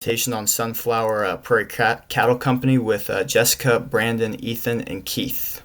Presentation on Sunflower Prairie Cattle Company with Jessica, Brandon, Ethan, and Keith.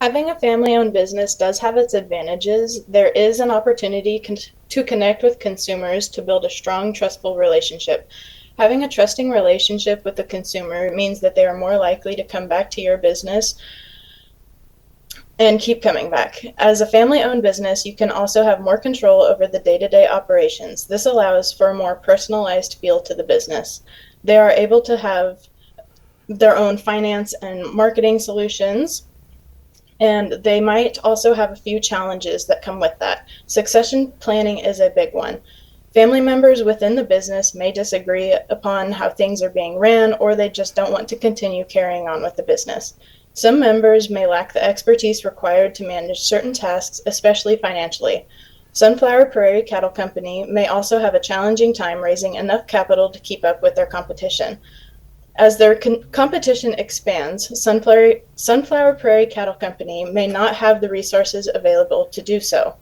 Having a family owned business does have its advantages. There is an opportunity to connect with consumers to build a strong, trustful relationship. Having a trusting relationship with the consumer means that they are more likely to come back to your business and keep coming back. As a family owned business, you can also have more control over the day to day operations. This allows for a more personalized feel to the business. They are able to have their own finance and marketing solutions, and they might also have a few challenges that come with that. Succession planning is a big one. Family members within the business may disagree upon how things are being ran, or they just don't want to continue carrying on with the business. Some members may lack the expertise required to manage certain tasks, especially financially. Sunflower Prairie Cattle Company may also have a challenging time raising enough capital to keep up with their competition. As their competition expands, Sunflower Prairie Cattle Company may not have the resources available to do so.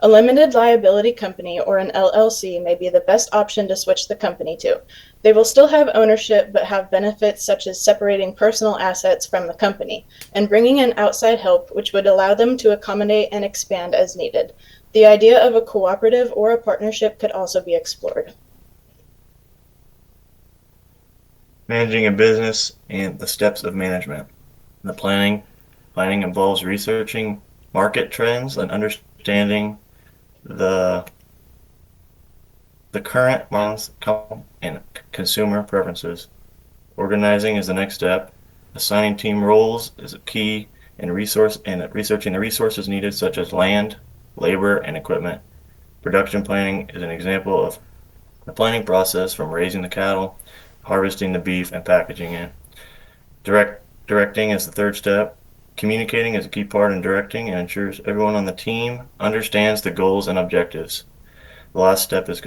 A limited liability company or an LLC may be the best option to switch the company to. They will still have ownership but have benefits such as separating personal assets from the company and bringing in outside help, which would allow them to accommodate and expand as needed. The idea of a cooperative or a partnership could also be explored. Managing a business and the steps of management. The planning involves researching market trends and understanding the current month's and consumer preferences. Organizing is the next step. Assigning team roles is a key in researching the resources needed, such as land, labor, and equipment. Production planning is an example of the planning process from raising the cattle, harvesting the beef, and packaging it. Directing is the third step. Communicating is a key part in directing and ensures everyone on the team understands the goals and objectives. The last step is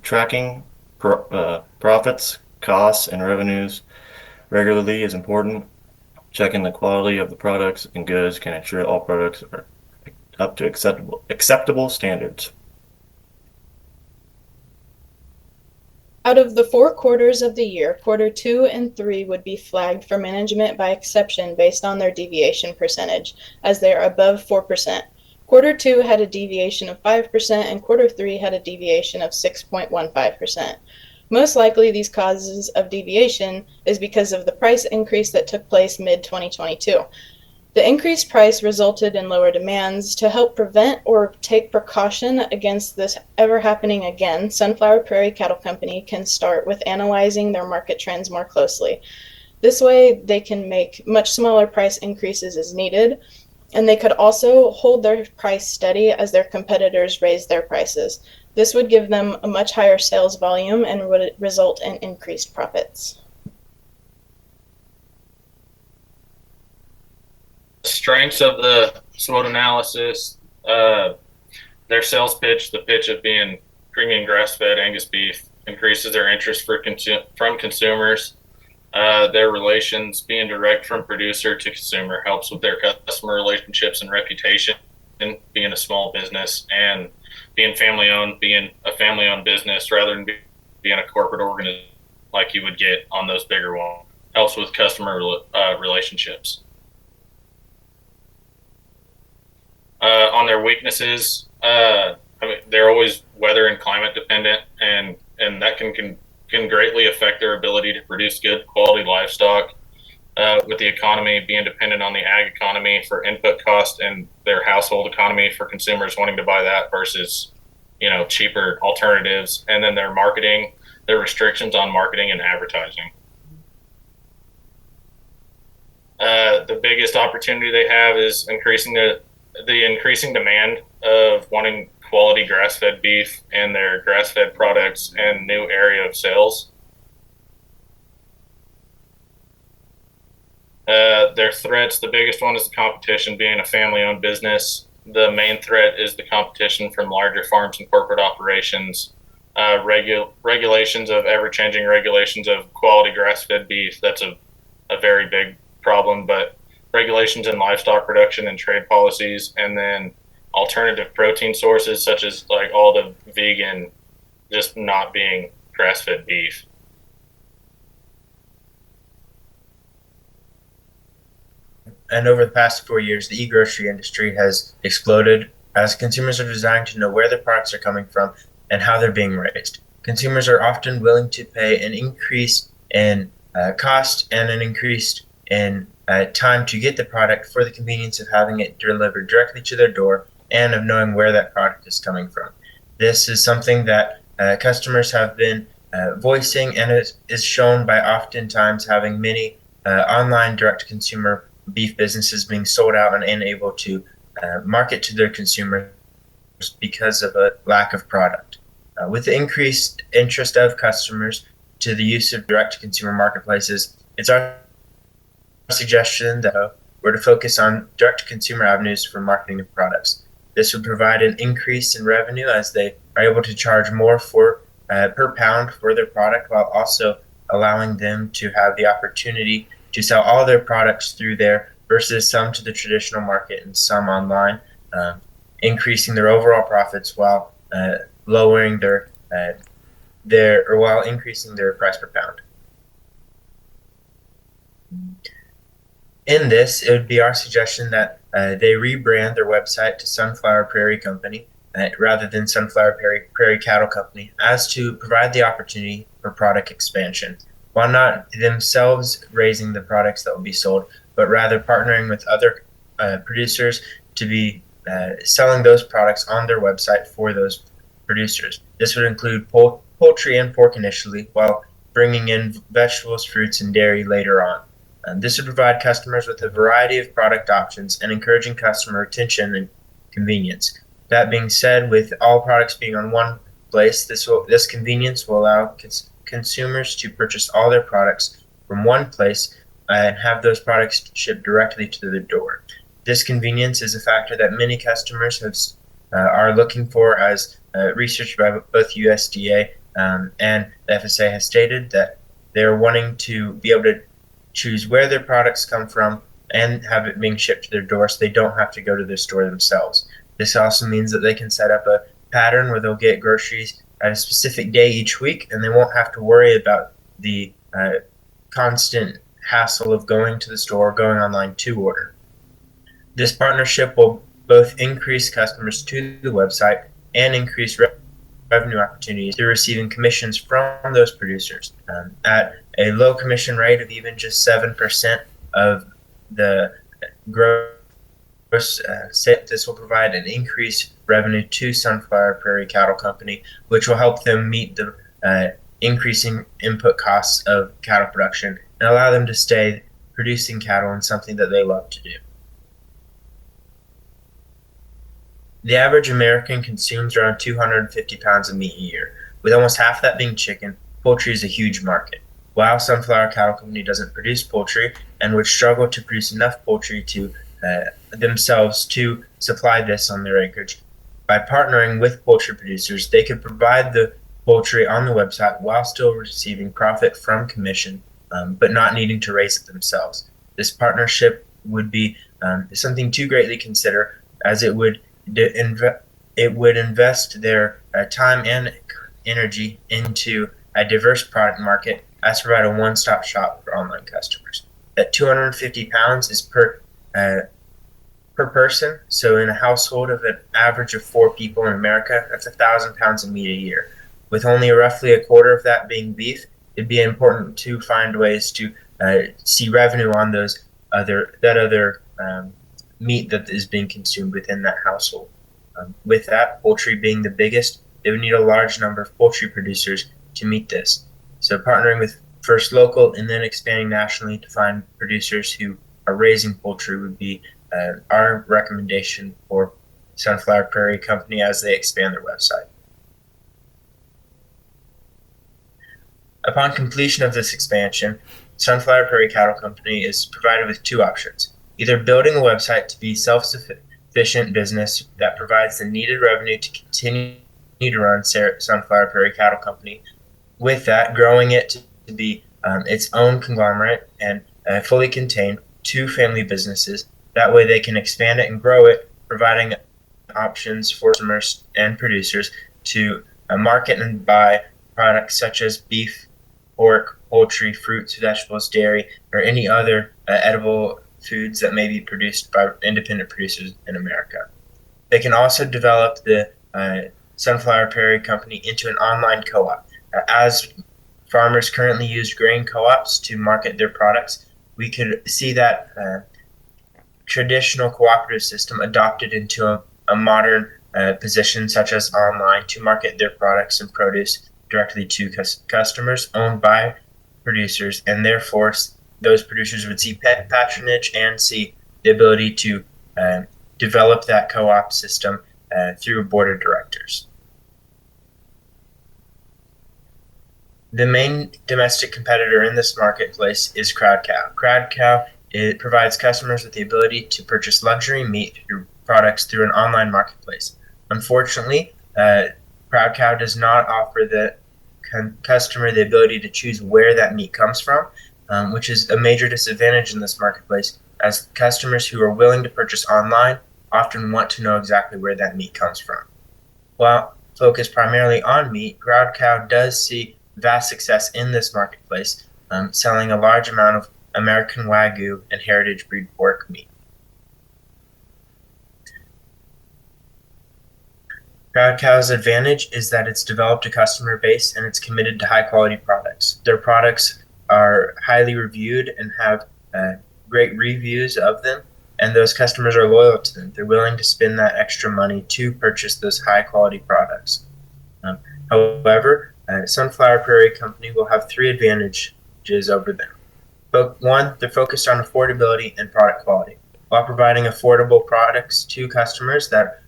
tracking profits, costs, and revenues regularly is important. Checking the quality of the products and goods can ensure all products are up to acceptable standards. Out of the 4 quarters of the year, quarter 2 and 3 would be flagged for management by exception based on their deviation percentage, as they are above 4%. Quarter 2 had a deviation of 5%, and quarter 3 had a deviation of 6.15%. Most likely, these causes of deviation is because of the price increase that took place mid-2022. The increased price resulted in lower demands. To help prevent or take precaution against this ever happening again, Sunflower Prairie Cattle Company can start with analyzing their market trends more closely. This way, they can make much smaller price increases as needed, and they could also hold their price steady as their competitors raise their prices. This would give them a much higher sales volume and would result in increased profits. Strengths of the SWOT analysis, their sales pitch, the pitch of being premium grass-fed Angus beef, increases their interest from consumers. Their relations, being direct from producer to consumer, helps with their customer relationships and reputation, being a small business, and being family-owned, being a family-owned business rather than being a corporate organization like you would get on those bigger ones. Helps with customer relationships. On their weaknesses, they're always weather and climate dependent, and that can greatly affect their ability to produce good quality livestock. With the economy being dependent on the ag economy for input cost and their household economy for consumers wanting to buy that versus cheaper alternatives, and then their marketing, their restrictions on marketing and advertising. The biggest opportunity they have is increasing the increasing demand of wanting quality grass-fed beef and their grass-fed products and new area of sales. Their threats, the biggest one is the competition. Being a family-owned business, the main threat is the competition from larger farms and corporate operations. Regulations of ever-changing regulations of quality grass-fed beef, that's a very big problem, but regulations in livestock production and trade policies, and then alternative protein sources, such as like all the vegan, just not being grass-fed beef. And over the past 4 years, the e-grocery industry has exploded as consumers are desiring to know where their products are coming from and how they're being raised. Consumers are often willing to pay an increase in cost and an increase in time to get the product for the convenience of having it delivered directly to their door and of knowing where that product is coming from. This is something that customers have been voicing, and it is shown by oftentimes having many online direct-to-consumer beef businesses being sold out and unable to market to their consumers because of a lack of product. With the increased interest of customers to the use of direct-to-consumer marketplaces, it's our suggestion that we're to focus on direct-to-consumer avenues for marketing of products. This would provide an increase in revenue as they are able to charge more for per pound for their product, while also allowing them to have the opportunity to sell all their products through there versus some to the traditional market and some online, increasing their overall profits while lowering while increasing their price per pound. In this, it would be our suggestion that they rebrand their website to Sunflower Prairie Company rather than Sunflower Prairie Cattle Company, as to provide the opportunity for product expansion, while not themselves raising the products that will be sold, but rather partnering with other producers to be selling those products on their website for those producers. This would include poultry and pork initially, while bringing in vegetables, fruits, and dairy later on. This would provide customers with a variety of product options and encouraging customer retention and convenience. That being said, with all products being on one place, this convenience will allow consumers to purchase all their products from one place and have those products shipped directly to their door. This convenience is a factor that many customers are looking for, as research by both USDA and the FSA has stated that they're wanting to be able to choose where their products come from and have it being shipped to their door so they don't have to go to the store themselves. This also means that they can set up a pattern where they'll get groceries at a specific day each week, and they won't have to worry about the constant hassle of going to the store or going online to order. This partnership will both increase customers to the website and increase revenue opportunities through receiving commissions from those producers at a low commission rate of even just 7% of the gross. This will provide an increased revenue to Sunflower Prairie Cattle Company, which will help them meet the increasing input costs of cattle production and allow them to stay producing cattle in something that they love to do. The average American consumes around 250 pounds of meat a year. With almost half that being chicken, poultry is a huge market. While Sunflower Cattle Company doesn't produce poultry and would struggle to produce enough poultry to themselves to supply this on their acreage, by partnering with poultry producers, they could provide the poultry on the website while still receiving profit from commission, but not needing to raise it themselves. This partnership would be something to greatly consider, as it would invest their time and energy into a diverse product market, as provide a one-stop shop for online customers. That 250 pounds is per person. So in a household of an average of 4 people in America, that's 1,000 pounds of meat a year. With only roughly a quarter of that being beef, it'd be important to find ways to see revenue on those other meat that is being consumed within that household. With that, poultry being the biggest, they would need a large number of poultry producers to meet this. So partnering with first local and then expanding nationally to find producers who are raising poultry would be our recommendation for Sunflower Prairie Company as they expand their website. Upon completion of this expansion, Sunflower Prairie Cattle Company is provided with 2 options: either building a website to be self-sufficient business that provides the needed revenue to continue to run Sunflower Prairie Cattle Company, with that growing it to be its own conglomerate and fully contained 2 family businesses. That way they can expand it and grow it, providing options for customers and producers to market and buy products such as beef, pork, poultry, fruits, vegetables, dairy, or any other edible foods that may be produced by independent producers in America. They can also develop the Sunflower Prairie Company into an online co-op. As farmers currently use grain co-ops to market their products, we could see that traditional cooperative system adopted into a modern position such as online to market their products and produce directly to customers owned by producers, and therefore those producers would see patronage and see the ability to develop that co-op system through a board of directors. The main domestic competitor in this marketplace is CrowdCow. CrowdCow, it provides customers with the ability to purchase luxury meat products through an online marketplace. Unfortunately, CrowdCow does not offer the customer the ability to choose where that meat comes from, which is a major disadvantage in this marketplace, as customers who are willing to purchase online often want to know exactly where that meat comes from. While focused primarily on meat, CrowdCow does see vast success in this marketplace, selling a large amount of American Wagyu and heritage breed pork meat. CrowdCow's advantage is that it's developed a customer base and it's committed to high quality products. Their products are highly reviewed and have great reviews of them, and those customers are loyal to them. They're willing to spend that extra money to purchase those high quality products. However, Sunflower Prairie Company will have three advantages over them. But one, they're focused on affordability and product quality. While providing affordable products to customers that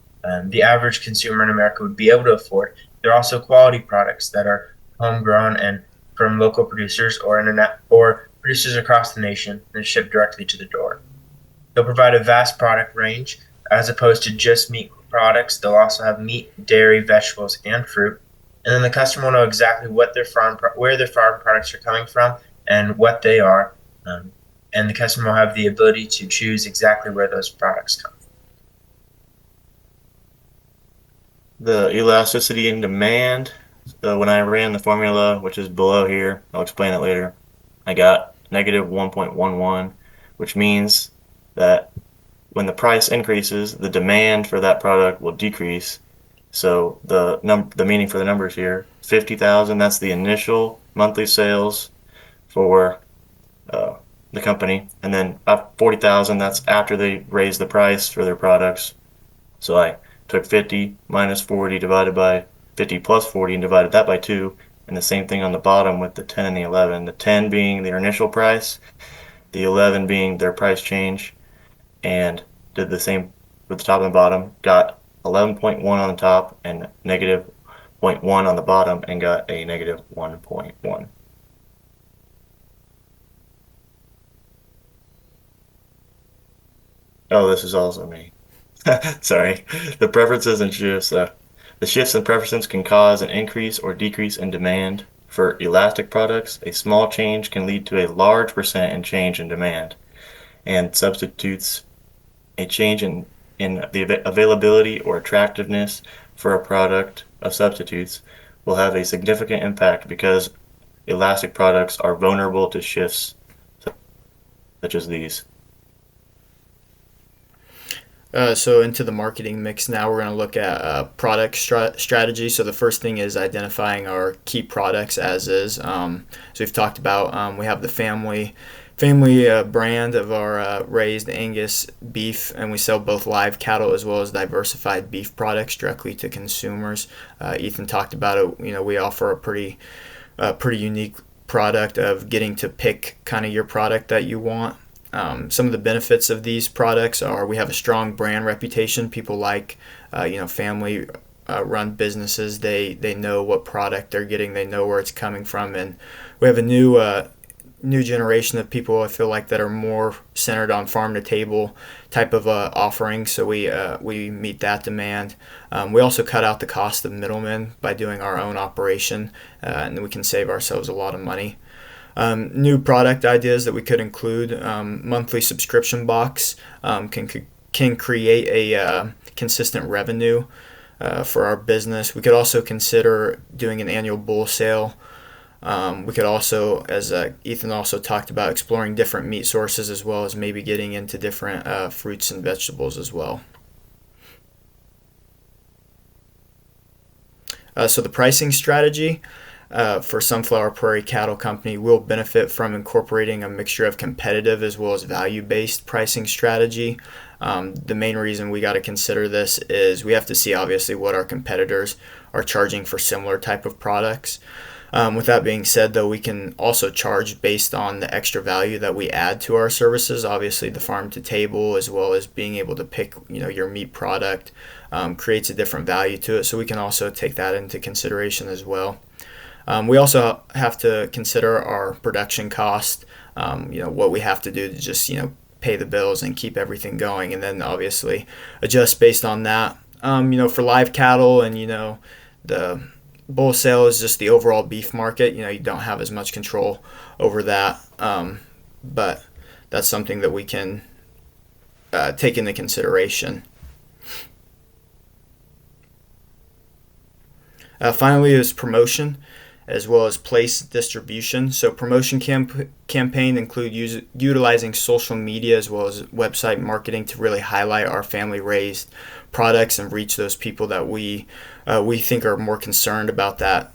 the average consumer in America would be able to afford, they're also quality products that are homegrown and from local producers or producers across the nation and shipped directly to the door. They'll provide a vast product range as opposed to just meat products. They'll also have meat, dairy, vegetables, and fruit. And then the customer will know exactly where their farm products are coming from and what they are. And the customer will have the ability to choose exactly where those products come from. The elasticity in demand. When I ran the formula, which is below here, I'll explain it later, I got negative 1.11, which means that when the price increases, the demand for that product will decrease. So the meaning for the numbers here, 50,000, that's the initial monthly sales for the company, and then 40,000, that's after they raise the price for their products. So I took 50 minus 40 divided by 50 plus 40 and divided that by 2, and the same thing on the bottom with the 10 and the 11. The 10 being their initial price, the 11 being their price change, and did the same with the top and the bottom. Got 11.1 on the top and negative 0.1 on the bottom, and got a negative 1.1. Oh, this is also me. Sorry. The preferences and shifts. The shifts in preferences can cause an increase or decrease in demand. For elastic products, a small change can lead to a large percent in change in demand, and substitutes a change in the availability or attractiveness for a product of substitutes will have a significant impact because elastic products are vulnerable to shifts such as these. So into the marketing mix now, we're going to look at product strategy. So the first thing is identifying our key products as is. So we've talked about we have the family brand of our raised Angus beef, and we sell both live cattle as well as diversified beef products directly to consumers. Ethan talked about it. You know, we offer a pretty unique product of getting to pick kind of your product that you want. Some of the benefits of these products are we have a strong brand reputation. People like, family run businesses. They know what product they're getting. They know where it's coming from. And we have a new generation of people, I feel like, that are more centered on farm to table type of offering. So we meet that demand. We also cut out the cost of middlemen by doing our own operation, and we can save ourselves a lot of money. New product ideas that we could include, monthly subscription box can can create a consistent revenue for our business. We could also consider doing an annual bull sale. We could also, as Ethan also talked about, exploring different meat sources as well as maybe getting into different fruits and vegetables as well. So the pricing strategy for Sunflower Prairie Cattle Company will benefit from incorporating a mixture of competitive as well as value-based pricing strategy. The main reason we got to consider this is we have to see obviously what our competitors are charging for similar type of products. With that being said, though, we can also charge based on the extra value that we add to our services. Obviously, the farm to table, as well as being able to pick, your meat product, creates a different value to it. So we can also take that into consideration as well. We also have to consider our production cost. What we have to do to just pay the bills and keep everything going, and then obviously adjust based on that. For live cattle and the bull sale is just the overall beef market. You don't have as much control over that, but that's something that we can take into consideration. Finally is promotion as well as place distribution. So promotion campaign include utilizing social media as well as website marketing to really highlight our family raised products and reach those people that we think are more concerned about that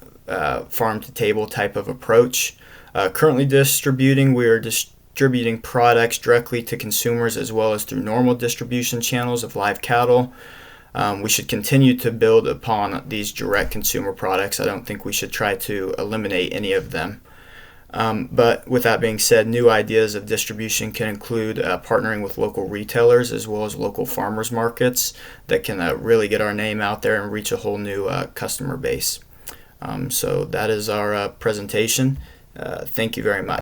farm to table type of approach. Currently distributing, we are distributing products directly to consumers as well as through normal distribution channels of live cattle. We should continue to build upon these direct consumer products. I don't think we should try to eliminate any of them. But with that being said, new ideas of distribution can include partnering with local retailers as well as local farmers markets that can really get our name out there and reach a whole new customer base. So that is our presentation. Thank you very much.